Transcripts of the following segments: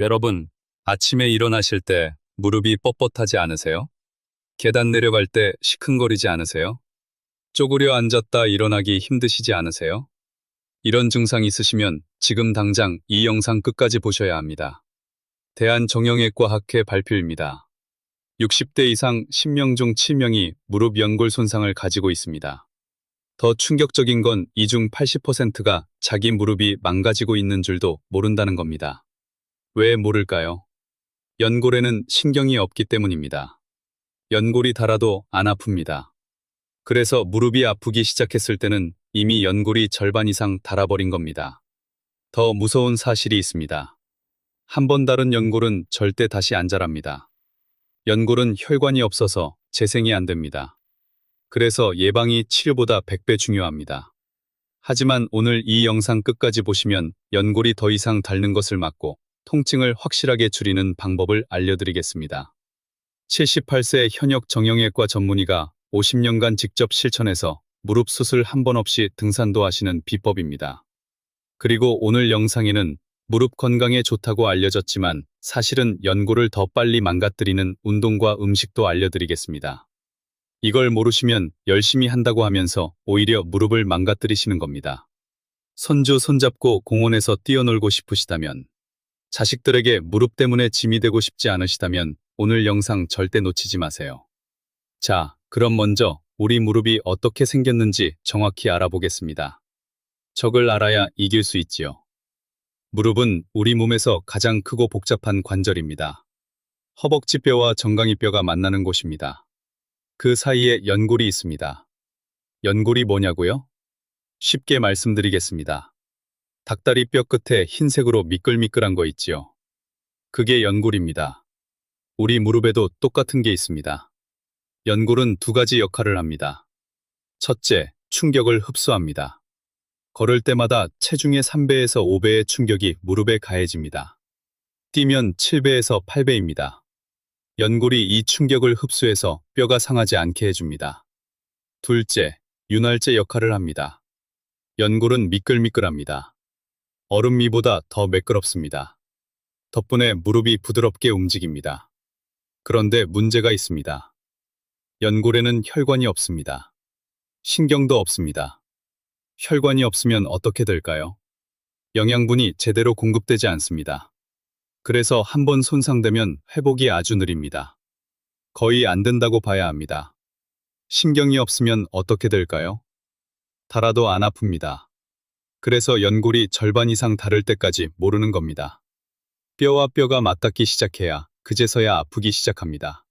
여러분, 아침에 일어나실 때 무릎이 뻣뻣하지 않으세요? 계단 내려갈 때 시큰거리지 않으세요? 쪼그려 앉았다 일어나기 힘드시지 않으세요? 이런 증상 있으시면 지금 당장 이 영상 끝까지 보셔야 합니다. 대한정형외과 학회 발표입니다. 60대 이상 10명 중 7명이 무릎 연골 손상을 가지고 있습니다. 더 충격적인 건 이 중 80%가 자기 무릎이 망가지고 있는 줄도 모른다는 겁니다. 왜 모를까요? 연골에는 신경이 없기 때문입니다. 연골이 닳아도 안 아픕니다. 그래서 무릎이 아프기 시작했을 때는 이미 연골이 절반 이상 닳아버린 겁니다. 더 무서운 사실이 있습니다. 한 번 닳은 연골은 절대 다시 안 자랍니다. 연골은 혈관이 없어서 재생이 안 됩니다. 그래서 예방이 치료보다 100배 중요합니다. 하지만 오늘 이 영상 끝까지 보시면 연골이 더 이상 닳는 것을 막고 통증을 확실하게 줄이는 방법을 알려드리겠습니다. 78세 현역 정형외과 전문의가 50년간 직접 실천해서 무릎 수술 한 번 없이 등산도 하시는 비법입니다. 그리고 오늘 영상에는 무릎 건강에 좋다고 알려졌지만 사실은 연골을 더 빨리 망가뜨리는 운동과 음식도 알려드리겠습니다. 이걸 모르시면 열심히 한다고 하면서 오히려 무릎을 망가뜨리시는 겁니다. 손주 손잡고 공원에서 뛰어놀고 싶으시다면, 자식들에게 무릎 때문에 짐이 되고 싶지 않으시다면 오늘 영상 절대 놓치지 마세요. 자, 그럼 먼저 우리 무릎이 어떻게 생겼는지 정확히 알아보겠습니다. 적을 알아야 이길 수 있지요. 무릎은 우리 몸에서 가장 크고 복잡한 관절입니다. 허벅지뼈와 정강이뼈가 만나는 곳입니다. 그 사이에 연골이 있습니다. 연골이 뭐냐고요? 쉽게 말씀드리겠습니다. 닭다리 뼈 끝에 흰색으로 미끌미끌한 거 있지요. 그게 연골입니다. 우리 무릎에도 똑같은 게 있습니다. 연골은 두 가지 역할을 합니다. 첫째, 충격을 흡수합니다. 걸을 때마다 체중의 3배에서 5배의 충격이 무릎에 가해집니다. 뛰면 7배에서 8배입니다. 연골이 이 충격을 흡수해서 뼈가 상하지 않게 해줍니다. 둘째, 윤활제 역할을 합니다. 연골은 미끌미끌합니다. 얼음미보다 더 매끄럽습니다. 덕분에 무릎이 부드럽게 움직입니다. 그런데 문제가 있습니다. 연골에는 혈관이 없습니다. 신경도 없습니다. 혈관이 없으면 어떻게 될까요? 영양분이 제대로 공급되지 않습니다. 그래서 한 번 손상되면 회복이 아주 느립니다. 거의 안 된다고 봐야 합니다. 신경이 없으면 어떻게 될까요? 닳아도 안 아픕니다. 그래서 연골이 절반 이상 닳을 때까지 모르는 겁니다. 뼈와 뼈가 맞닿기 시작해야 그제서야 아프기 시작합니다.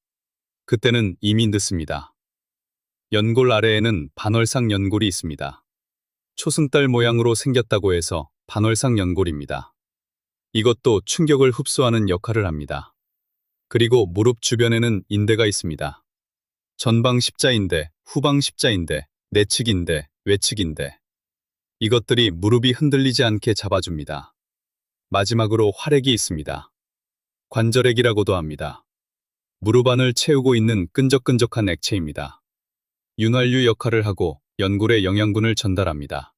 그때는 이미 늦습니다. 연골 아래에는 반월상 연골이 있습니다. 초승달 모양으로 생겼다고 해서 반월상 연골입니다. 이것도 충격을 흡수하는 역할을 합니다. 그리고 무릎 주변에는 인대가 있습니다. 전방 십자인대, 후방 십자인대, 내측인대, 외측인대. 이것들이 무릎이 흔들리지 않게 잡아줍니다. 마지막으로 활액이 있습니다. 관절액이라고도 합니다. 무릎 안을 채우고 있는 끈적끈적한 액체입니다. 윤활유 역할을 하고 연골에 영양분을 전달합니다.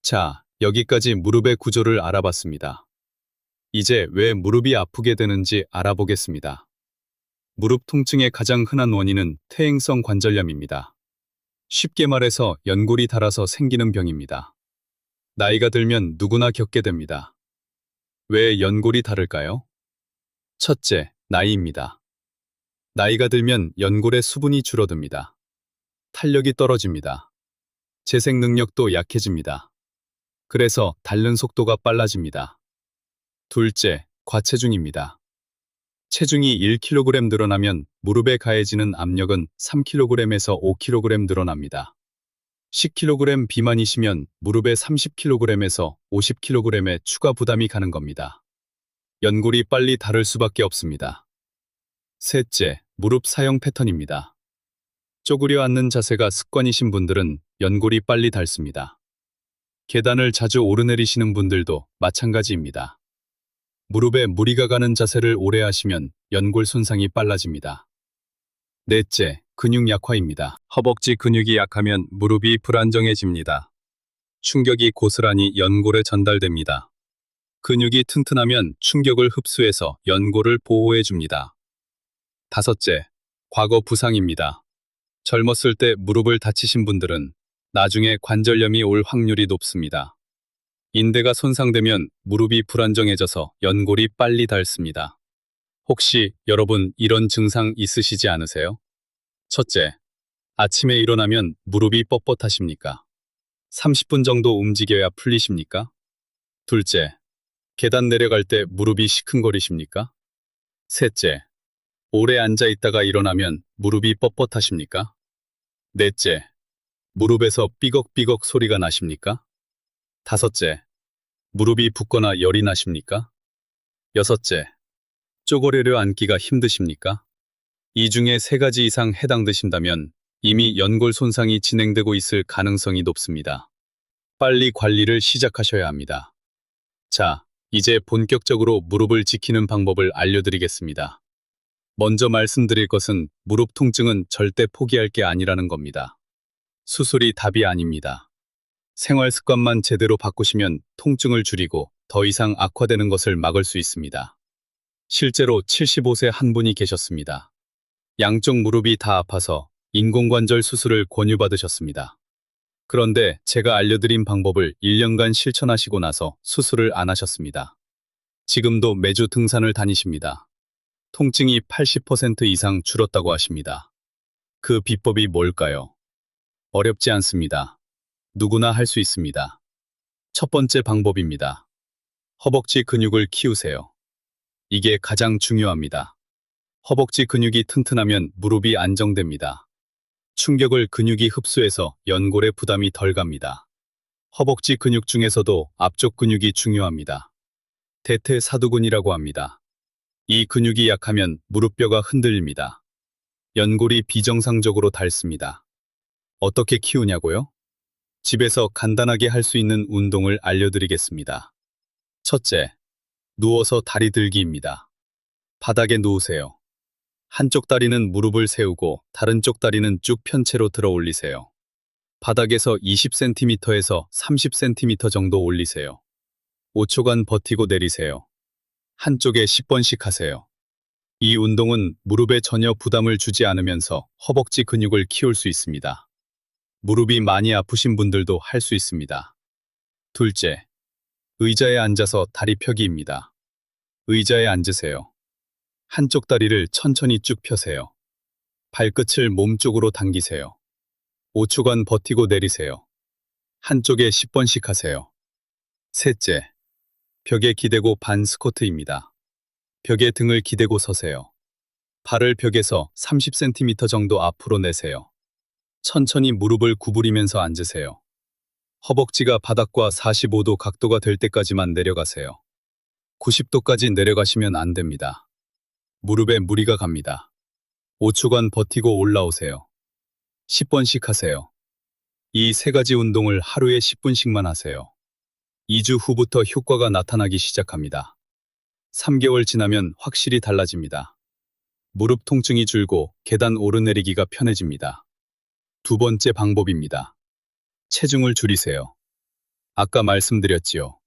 자, 여기까지 무릎의 구조를 알아봤습니다. 이제 왜 무릎이 아프게 되는지 알아보겠습니다. 무릎 통증의 가장 흔한 원인은 퇴행성 관절염입니다. 쉽게 말해서 연골이 닳아서 생기는 병입니다. 나이가 들면 누구나 겪게 됩니다. 왜 연골이 닳을까요? 첫째, 나이입니다. 나이가 들면 연골의 수분이 줄어듭니다. 탄력이 떨어집니다. 재생 능력도 약해집니다. 그래서 닳는 속도가 빨라집니다. 둘째, 과체중입니다. 체중이 1kg 늘어나면 무릎에 가해지는 압력은 3kg에서 5kg 늘어납니다. 10kg 비만이시면 무릎에 30kg에서 50kg의 추가 부담이 가는 겁니다. 연골이 빨리 닳을 수밖에 없습니다. 셋째, 무릎 사용 패턴입니다. 쪼그려 앉는 자세가 습관이신 분들은 연골이 빨리 닳습니다. 계단을 자주 오르내리시는 분들도 마찬가지입니다. 무릎에 무리가 가는 자세를 오래 하시면 연골 손상이 빨라집니다. 넷째, 근육 약화입니다. 허벅지 근육이 약하면 무릎이 불안정해집니다. 충격이 고스란히 연골에 전달됩니다. 근육이 튼튼하면 충격을 흡수해서 연골을 보호해 줍니다. 다섯째, 과거 부상입니다. 젊었을 때 무릎을 다치신 분들은 나중에 관절염이 올 확률이 높습니다. 인대가 손상되면 무릎이 불안정해져서 연골이 빨리 닳습니다. 혹시 여러분 이런 증상 있으시지 않으세요? 첫째, 아침에 일어나면 무릎이 뻣뻣하십니까? 30분 정도 움직여야 풀리십니까? 둘째, 계단 내려갈 때 무릎이 시큰거리십니까? 셋째, 오래 앉아 있다가 일어나면 무릎이 뻣뻣하십니까? 넷째, 무릎에서 삐걱삐걱 소리가 나십니까? 다섯째, 무릎이 붓거나 열이 나십니까? 여섯째, 쪼그려 앉기가 힘드십니까? 이 중에 세 가지 이상 해당되신다면 이미 연골 손상이 진행되고 있을 가능성이 높습니다. 빨리 관리를 시작하셔야 합니다. 자, 이제 본격적으로 무릎을 지키는 방법을 알려드리겠습니다. 먼저 말씀드릴 것은 무릎 통증은 절대 포기할 게 아니라는 겁니다. 수술이 답이 아닙니다. 생활 습관만 제대로 바꾸시면 통증을 줄이고 더 이상 악화되는 것을 막을 수 있습니다. 실제로 75세 한 분이 계셨습니다. 양쪽 무릎이 다 아파서 인공관절 수술을 권유받으셨습니다. 그런데 제가 알려드린 방법을 1년간 실천하시고 나서 수술을 안 하셨습니다. 지금도 매주 등산을 다니십니다. 통증이 80% 이상 줄었다고 하십니다. 그 비법이 뭘까요? 어렵지 않습니다. 누구나 할 수 있습니다. 첫 번째 방법입니다. 허벅지 근육을 키우세요. 이게 가장 중요합니다. 허벅지 근육이 튼튼하면 무릎이 안정됩니다. 충격을 근육이 흡수해서 연골에 부담이 덜 갑니다. 허벅지 근육 중에서도 앞쪽 근육이 중요합니다. 대퇴사두근이라고 합니다. 이 근육이 약하면 무릎뼈가 흔들립니다. 연골이 비정상적으로 닳습니다. 어떻게 키우냐고요? 집에서 간단하게 할 수 있는 운동을 알려드리겠습니다. 첫째, 누워서 다리 들기입니다. 바닥에 누우세요. 한쪽 다리는 무릎을 세우고 다른 쪽 다리는 쭉 편 채로 들어 올리세요. 바닥에서 20cm에서 30cm 정도 올리세요. 5초간 버티고 내리세요. 한쪽에 10번씩 하세요. 이 운동은 무릎에 전혀 부담을 주지 않으면서 허벅지 근육을 키울 수 있습니다. 무릎이 많이 아프신 분들도 할 수 있습니다. 둘째, 의자에 앉아서 다리 펴기입니다. 의자에 앉으세요. 한쪽 다리를 천천히 쭉 펴세요. 발끝을 몸쪽으로 당기세요. 5초간 버티고 내리세요. 한쪽에 10번씩 하세요. 셋째, 벽에 기대고 반 스쿼트입니다. 벽에 등을 기대고 서세요. 발을 벽에서 30cm 정도 앞으로 내세요. 천천히 무릎을 구부리면서 앉으세요. 허벅지가 바닥과 45도 각도가 될 때까지만 내려가세요. 90도까지 내려가시면 안 됩니다. 무릎에 무리가 갑니다. 5초간 버티고 올라오세요. 10번씩 하세요. 이 세 가지 운동을 하루에 10분씩만 하세요. 2주 후부터 효과가 나타나기 시작합니다. 3개월 지나면 확실히 달라집니다. 무릎 통증이 줄고 계단 오르내리기가 편해집니다. 두 번째 방법입니다. 체중을 줄이세요. 아까 말씀드렸지요.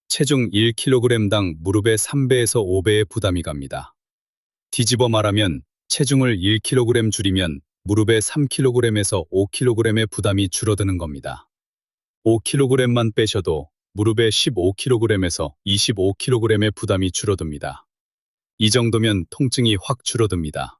체중 1kg당 무릎의 3배에서 5배의 부담이 갑니다. 뒤집어 말하면 체중을 1kg 줄이면 무릎의 3kg에서 5kg의 부담이 줄어드는 겁니다. 5kg만 빼셔도 무릎의 15kg에서 25kg의 부담이 줄어듭니다. 이 정도면 통증이 확 줄어듭니다.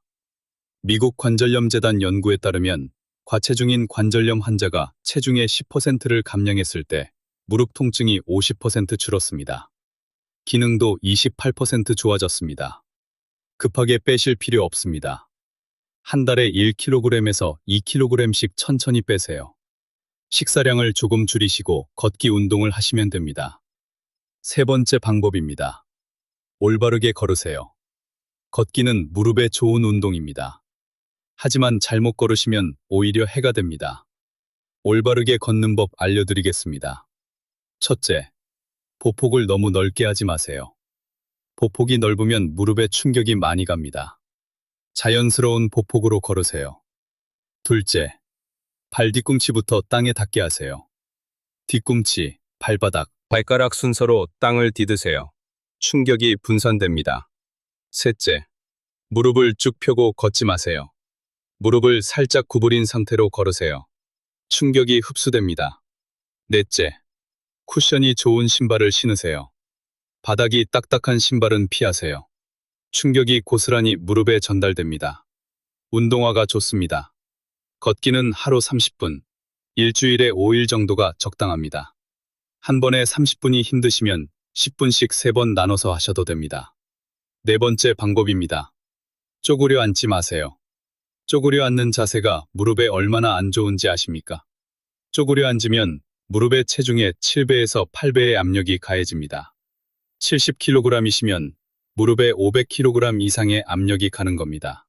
미국 관절염 재단 연구에 따르면 과체중인 관절염 환자가 체중의 10%를 감량했을 때 무릎 통증이 50% 줄었습니다. 기능도 28% 좋아졌습니다. 급하게 빼실 필요 없습니다. 한 달에 1kg에서 2kg씩 천천히 빼세요. 식사량을 조금 줄이시고 걷기 운동을 하시면 됩니다. 세 번째 방법입니다. 올바르게 걸으세요. 걷기는 무릎에 좋은 운동입니다. 하지만 잘못 걸으시면 오히려 해가 됩니다. 올바르게 걷는 법 알려드리겠습니다. 첫째, 보폭을 너무 넓게 하지 마세요. 보폭이 넓으면 무릎에 충격이 많이 갑니다. 자연스러운 보폭으로 걸으세요. 둘째, 발 뒤꿈치부터 땅에 닿게 하세요. 뒤꿈치, 발바닥, 발가락 순서로 땅을 디드세요. 충격이 분산됩니다. 셋째, 무릎을 쭉 펴고 걷지 마세요. 무릎을 살짝 구부린 상태로 걸으세요. 충격이 흡수됩니다. 넷째, 쿠션이 좋은 신발을 신으세요. 바닥이 딱딱한 신발은 피하세요. 충격이 고스란히 무릎에 전달됩니다. 운동화가 좋습니다. 걷기는 하루 30분, 일주일에 5일 정도가 적당합니다. 한 번에 30분이 힘드시면 10분씩 3번 나눠서 하셔도 됩니다. 네 번째 방법입니다. 쪼그려 앉지 마세요. 쪼그려 앉는 자세가 무릎에 얼마나 안 좋은지 아십니까? 쪼그려 앉으면 무릎의 체중의 7배에서 8배의 압력이 가해집니다. 70kg이시면 무릎에 500kg 이상의 압력이 가는 겁니다.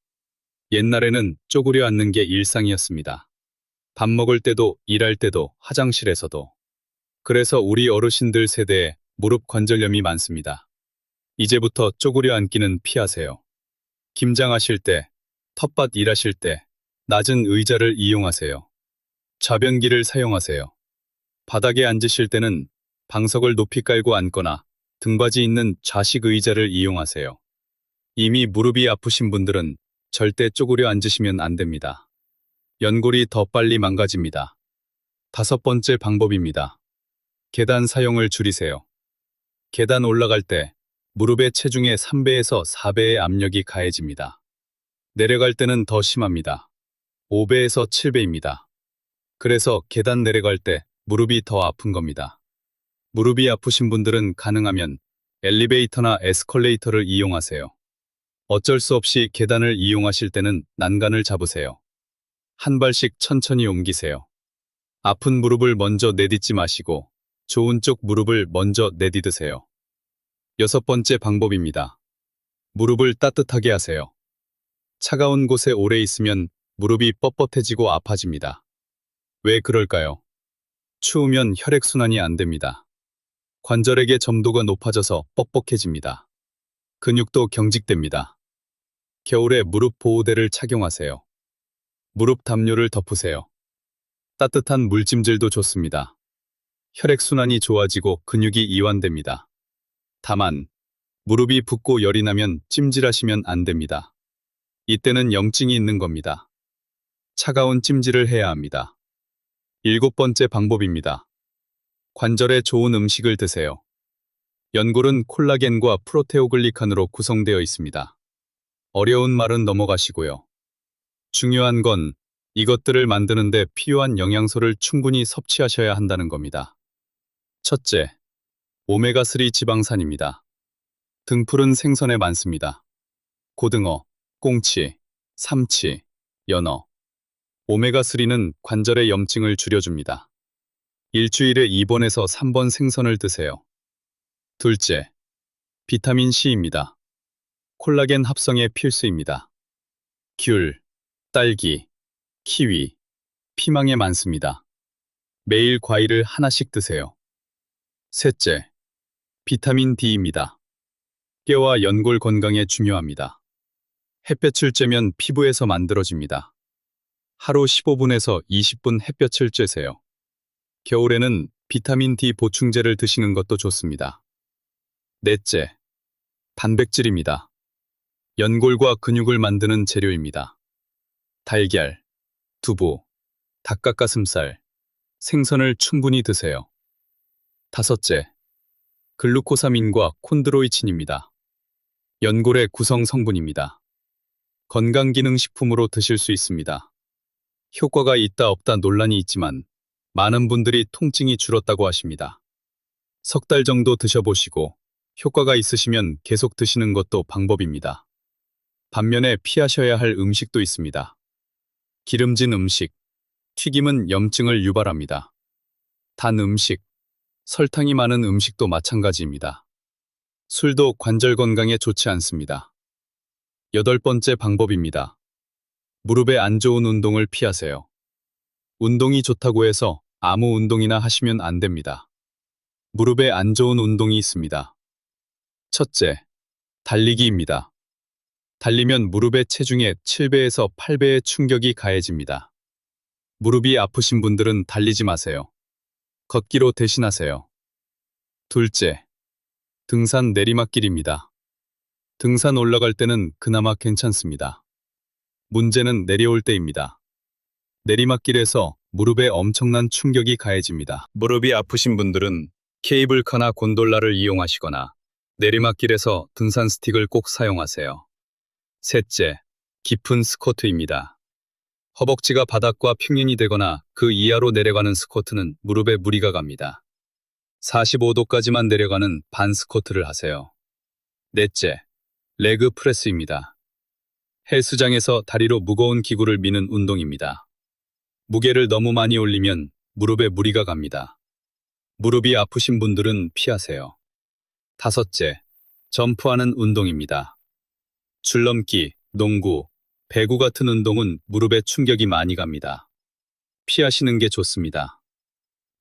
옛날에는 쪼그려 앉는 게 일상이었습니다. 밥 먹을 때도 일할 때도 화장실에서도. 그래서 우리 어르신들 세대에 무릎 관절염이 많습니다. 이제부터 쪼그려 앉기는 피하세요. 김장하실 때, 텃밭 일하실 때, 낮은 의자를 이용하세요. 좌변기를 사용하세요. 바닥에 앉으실 때는 방석을 높이 깔고 앉거나 등받이 있는 좌식 의자를 이용하세요. 이미 무릎이 아프신 분들은 절대 쪼그려 앉으시면 안 됩니다. 연골이 더 빨리 망가집니다. 다섯 번째 방법입니다. 계단 사용을 줄이세요. 계단 올라갈 때 무릎의 체중의 3배에서 4배의 압력이 가해집니다. 내려갈 때는 더 심합니다. 5배에서 7배입니다. 그래서 계단 내려갈 때 무릎이 더 아픈 겁니다. 무릎이 아프신 분들은 가능하면 엘리베이터나 에스컬레이터를 이용하세요. 어쩔 수 없이 계단을 이용하실 때는 난간을 잡으세요. 한 발씩 천천히 옮기세요. 아픈 무릎을 먼저 내딛지 마시고 좋은 쪽 무릎을 먼저 내딛으세요. 여섯 번째 방법입니다. 무릎을 따뜻하게 하세요. 차가운 곳에 오래 있으면 무릎이 뻣뻣해지고 아파집니다. 왜 그럴까요? 추우면 혈액순환이 안 됩니다. 관절액의 점도가 높아져서 뻑뻑해집니다. 근육도 경직됩니다. 겨울에 무릎 보호대를 착용하세요. 무릎 담요를 덮으세요. 따뜻한 물찜질도 좋습니다. 혈액순환이 좋아지고 근육이 이완됩니다. 다만 무릎이 붓고 열이 나면 찜질하시면 안 됩니다. 이때는 염증이 있는 겁니다. 차가운 찜질을 해야 합니다. 일곱 번째 방법입니다. 관절에 좋은 음식을 드세요. 연골은 콜라겐과 프로테오글리칸으로 구성되어 있습니다. 어려운 말은 넘어가시고요. 중요한 건 이것들을 만드는데 필요한 영양소를 충분히 섭취하셔야 한다는 겁니다. 첫째, 오메가3 지방산입니다. 등푸른 생선에 많습니다. 고등어, 꽁치, 삼치, 연어. 오메가3는 관절의 염증을 줄여줍니다. 일주일에 2번에서 3번 생선을 드세요. 둘째, 비타민C입니다. 콜라겐 합성에 필수입니다. 귤, 딸기, 키위, 피망에 많습니다. 매일 과일을 하나씩 드세요. 셋째, 비타민 D입니다. 뼈와 연골 건강에 중요합니다. 햇볕을 쬐면 피부에서 만들어집니다. 하루 15분에서 20분 햇볕을 쬐세요. 겨울에는 비타민 D 보충제를 드시는 것도 좋습니다. 넷째, 단백질입니다. 연골과 근육을 만드는 재료입니다. 달걀, 두부, 닭가슴살, 생선을 충분히 드세요. 다섯째, 글루코사민과 콘드로이친입니다. 연골의 구성 성분입니다. 건강기능식품으로 드실 수 있습니다. 효과가 있다 없다 논란이 있지만 많은 분들이 통증이 줄었다고 하십니다. 석 달 정도 드셔보시고 효과가 있으시면 계속 드시는 것도 방법입니다. 반면에 피하셔야 할 음식도 있습니다. 기름진 음식, 튀김은 염증을 유발합니다. 단 음식, 설탕이 많은 음식도 마찬가지입니다. 술도 관절 건강에 좋지 않습니다. 여덟 번째 방법입니다. 무릎에 안 좋은 운동을 피하세요. 운동이 좋다고 해서 아무 운동이나 하시면 안 됩니다. 무릎에 안 좋은 운동이 있습니다. 첫째, 달리기입니다. 달리면 무릎의 체중의 7배에서 8배의 충격이 가해집니다. 무릎이 아프신 분들은 달리지 마세요. 걷기로 대신하세요. 둘째, 등산 내리막길입니다. 등산 올라갈 때는 그나마 괜찮습니다. 문제는 내려올 때입니다. 내리막길에서 무릎에 엄청난 충격이 가해집니다. 무릎이 아프신 분들은 케이블카나 곤돌라를 이용하시거나 내리막길에서 등산 스틱을 꼭 사용하세요. 셋째, 깊은 스쿼트입니다. 허벅지가 바닥과 평행이 되거나 그 이하로 내려가는 스쿼트는 무릎에 무리가 갑니다. 45도까지만 내려가는 반 스쿼트를 하세요. 넷째, 레그 프레스입니다. 헬스장에서 다리로 무거운 기구를 미는 운동입니다. 무게를 너무 많이 올리면 무릎에 무리가 갑니다. 무릎이 아프신 분들은 피하세요. 다섯째, 점프하는 운동입니다. 줄넘기, 농구, 배구 같은 운동은 무릎에 충격이 많이 갑니다. 피하시는 게 좋습니다.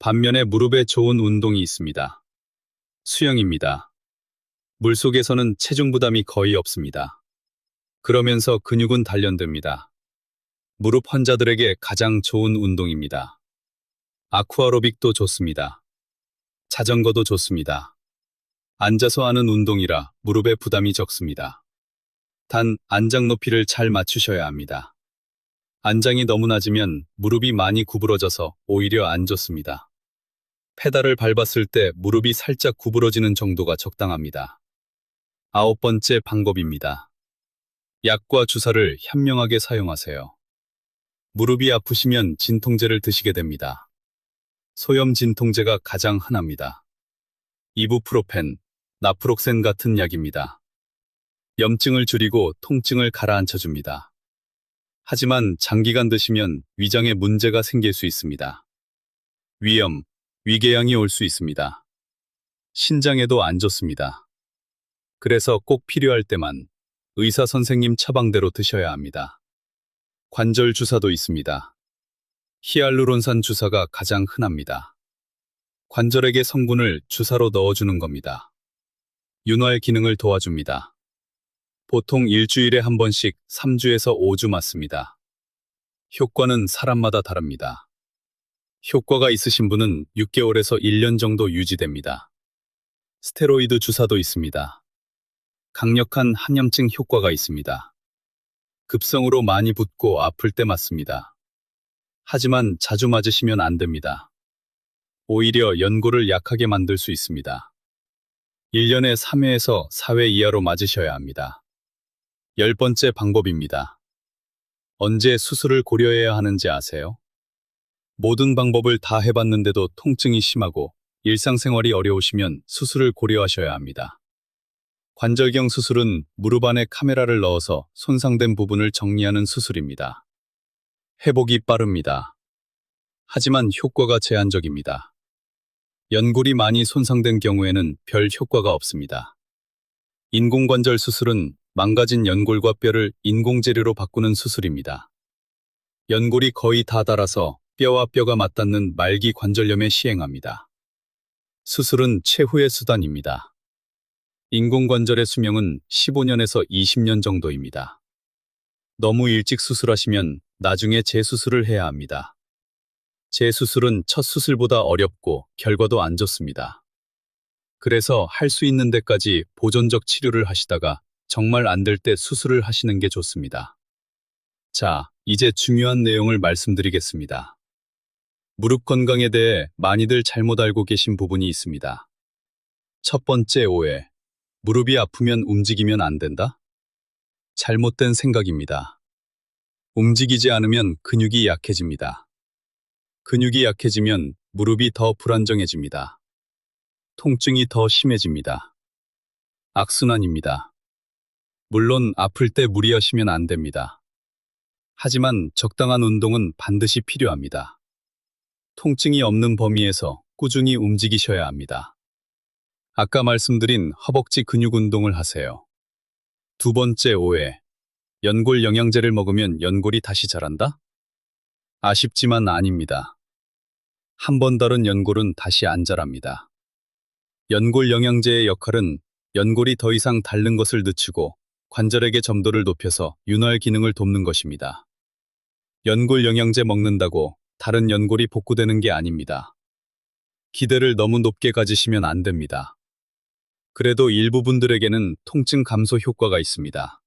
반면에 무릎에 좋은 운동이 있습니다. 수영입니다. 물속에서는 체중 부담이 거의 없습니다. 그러면서 근육은 단련됩니다. 무릎 환자들에게 가장 좋은 운동입니다. 아쿠아로빅도 좋습니다. 자전거도 좋습니다. 앉아서 하는 운동이라 무릎에 부담이 적습니다. 단, 안장 높이를 잘 맞추셔야 합니다. 안장이 너무 낮으면 무릎이 많이 구부러져서 오히려 안 좋습니다. 페달을 밟았을 때 무릎이 살짝 구부러지는 정도가 적당합니다. 아홉 번째 방법입니다. 약과 주사를 현명하게 사용하세요. 무릎이 아프시면 진통제를 드시게 됩니다. 소염 진통제가 가장 흔합니다. 이부프로펜, 나프록센 같은 약입니다. 염증을 줄이고 통증을 가라앉혀줍니다. 하지만 장기간 드시면 위장에 문제가 생길 수 있습니다. 위염, 위궤양이 올 수 있습니다. 신장에도 안 좋습니다. 그래서 꼭 필요할 때만 의사 선생님 처방대로 드셔야 합니다. 관절 주사도 있습니다. 히알루론산 주사가 가장 흔합니다. 관절에게 성분을 주사로 넣어주는 겁니다. 윤활 기능을 도와줍니다. 보통 일주일에 한 번씩 3주에서 5주 맞습니다. 효과는 사람마다 다릅니다. 효과가 있으신 분은 6개월에서 1년 정도 유지됩니다. 스테로이드 주사도 있습니다. 강력한 항염증 효과가 있습니다. 급성으로 많이 붓고 아플 때 맞습니다. 하지만 자주 맞으시면 안 됩니다. 오히려 연골을 약하게 만들 수 있습니다. 1년에 3회에서 4회 이하로 맞으셔야 합니다. 10번째 방법입니다. 언제 수술을 고려해야 하는지 아세요? 모든 방법을 다 해봤는데도 통증이 심하고 일상생활이 어려우시면 수술을 고려하셔야 합니다. 관절경 수술은 무릎 안에 카메라를 넣어서 손상된 부분을 정리하는 수술입니다. 회복이 빠릅니다. 하지만 효과가 제한적입니다. 연골이 많이 손상된 경우에는 별 효과가 없습니다. 인공관절 수술은 망가진 연골과 뼈를 인공재료로 바꾸는 수술입니다. 연골이 거의 다 닳아서 뼈와 뼈가 맞닿는 말기 관절염에 시행합니다. 수술은 최후의 수단입니다. 인공관절의 수명은 15년에서 20년 정도입니다. 너무 일찍 수술하시면 나중에 재수술을 해야 합니다. 재수술은 첫 수술보다 어렵고 결과도 안 좋습니다. 그래서 할 수 있는 데까지 보존적 치료를 하시다가 정말 안 될 때 수술을 하시는 게 좋습니다. 자, 이제 중요한 내용을 말씀드리겠습니다. 무릎 건강에 대해 많이들 잘못 알고 계신 부분이 있습니다. 첫 번째 오해. 무릎이 아프면 움직이면 안 된다? 잘못된 생각입니다. 움직이지 않으면 근육이 약해집니다. 근육이 약해지면 무릎이 더 불안정해집니다. 통증이 더 심해집니다. 악순환입니다. 물론 아플 때 무리하시면 안 됩니다. 하지만 적당한 운동은 반드시 필요합니다. 통증이 없는 범위에서 꾸준히 움직이셔야 합니다. 아까 말씀드린 허벅지 근육 운동을 하세요. 두 번째 오해. 연골 영양제를 먹으면 연골이 다시 자란다? 아쉽지만 아닙니다. 한 번 다른 연골은 다시 안 자랍니다. 연골 영양제의 역할은 연골이 더 이상 닳는 것을 늦추고 관절에게 점도를 높여서 윤활 기능을 돕는 것입니다. 연골 영양제 먹는다고 다른 연골이 복구되는 게 아닙니다. 기대를 너무 높게 가지시면 안 됩니다. 그래도 일부 분들에게는 통증 감소 효과가 있습니다.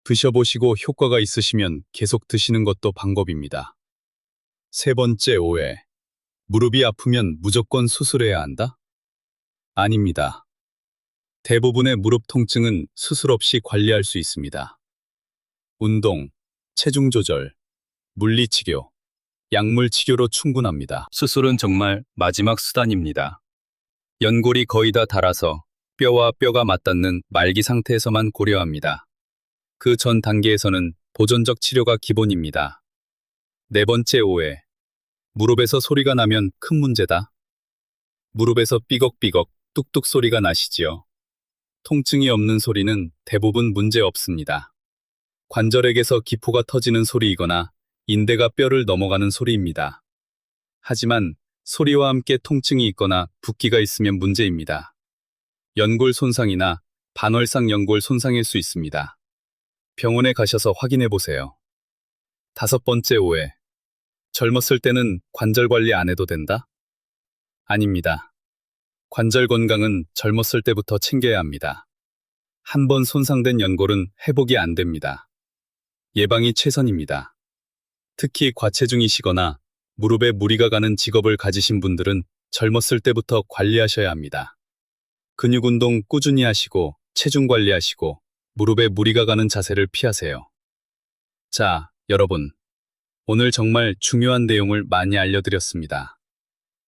드셔보시고 효과가 있으시면 계속 드시는 것도 방법입니다. 세 번째 오해. 무릎이 아프면 무조건 수술해야 한다? 아닙니다. 대부분의 무릎 통증은 수술 없이 관리할 수 있습니다. 운동, 체중 조절, 물리치료, 약물 치료로 충분합니다. 수술은 정말 마지막 수단입니다. 연골이 거의 다 닳아서 뼈와 뼈가 맞닿는 말기 상태에서만 고려합니다. 그 전 단계에서는 보존적 치료가 기본입니다. 네 번째 오해. 무릎에서 소리가 나면 큰 문제다. 무릎에서 삐걱삐걱 뚝뚝 소리가 나시지요. 통증이 없는 소리는 대부분 문제 없습니다. 관절액에서 기포가 터지는 소리이거나 인대가 뼈를 넘어가는 소리입니다. 하지만 소리와 함께 통증이 있거나 붓기가 있으면 문제입니다. 연골 손상이나 반월상 연골 손상일 수 있습니다. 병원에 가셔서 확인해 보세요. 다섯 번째 오해. 젊었을 때는 관절 관리 안 해도 된다? 아닙니다. 관절 건강은 젊었을 때부터 챙겨야 합니다. 한 번 손상된 연골은 회복이 안 됩니다. 예방이 최선입니다. 특히 과체중이시거나 무릎에 무리가 가는 직업을 가지신 분들은 젊었을 때부터 관리하셔야 합니다. 근육 운동 꾸준히 하시고 체중 관리하시고 무릎에 무리가 가는 자세를 피하세요. 자, 여러분. 오늘 정말 중요한 내용을 많이 알려드렸습니다.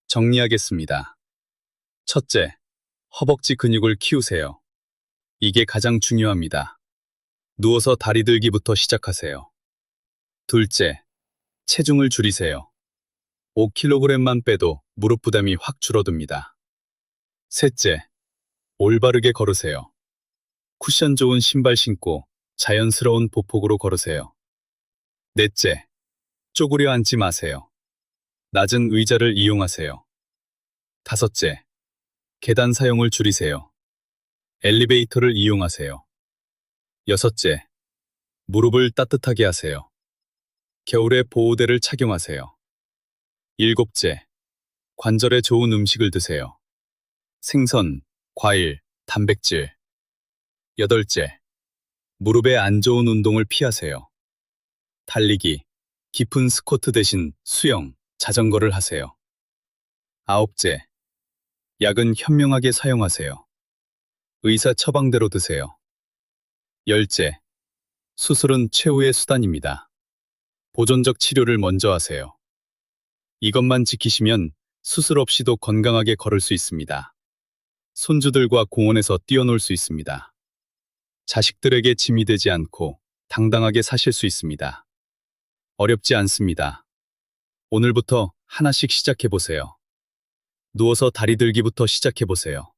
정리하겠습니다. 첫째, 허벅지 근육을 키우세요. 이게 가장 중요합니다. 누워서 다리 들기부터 시작하세요. 둘째, 체중을 줄이세요. 5kg만 빼도 무릎 부담이 확 줄어듭니다. 셋째, 올바르게 걸으세요. 쿠션 좋은 신발 신고 자연스러운 보폭으로 걸으세요. 넷째, 쪼그려 앉지 마세요. 낮은 의자를 이용하세요. 다섯째, 계단 사용을 줄이세요. 엘리베이터를 이용하세요. 여섯째, 무릎을 따뜻하게 하세요. 겨울에 보호대를 착용하세요. 일곱째, 관절에 좋은 음식을 드세요. 생선, 과일, 단백질. 여덟째, 무릎에 안 좋은 운동을 피하세요. 달리기, 깊은 스쿼트 대신 수영, 자전거를 하세요. 아홉째, 약은 현명하게 사용하세요. 의사 처방대로 드세요. 열째, 수술은 최후의 수단입니다. 보존적 치료를 먼저 하세요. 이것만 지키시면 수술 없이도 건강하게 걸을 수 있습니다. 손주들과 공원에서 뛰어놀 수 있습니다. 자식들에게 짐이 되지 않고 당당하게 사실 수 있습니다. 어렵지 않습니다. 오늘부터 하나씩 시작해보세요. 누워서 다리 들기부터 시작해보세요.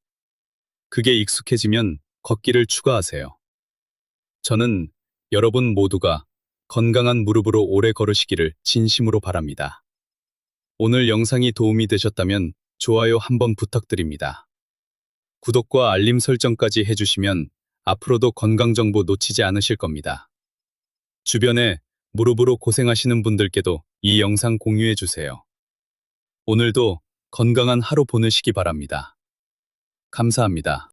그게 익숙해지면 걷기를 추가하세요. 저는 여러분 모두가 건강한 무릎으로 오래 걸으시기를 진심으로 바랍니다. 오늘 영상이 도움이 되셨다면 좋아요 한번 부탁드립니다. 구독과 알림 설정까지 해주시면 앞으로도 건강정보 놓치지 않으실 겁니다. 주변에 무릎으로 고생하시는 분들께도 이 영상 공유해주세요. 오늘도 건강한 하루 보내시기 바랍니다. 감사합니다.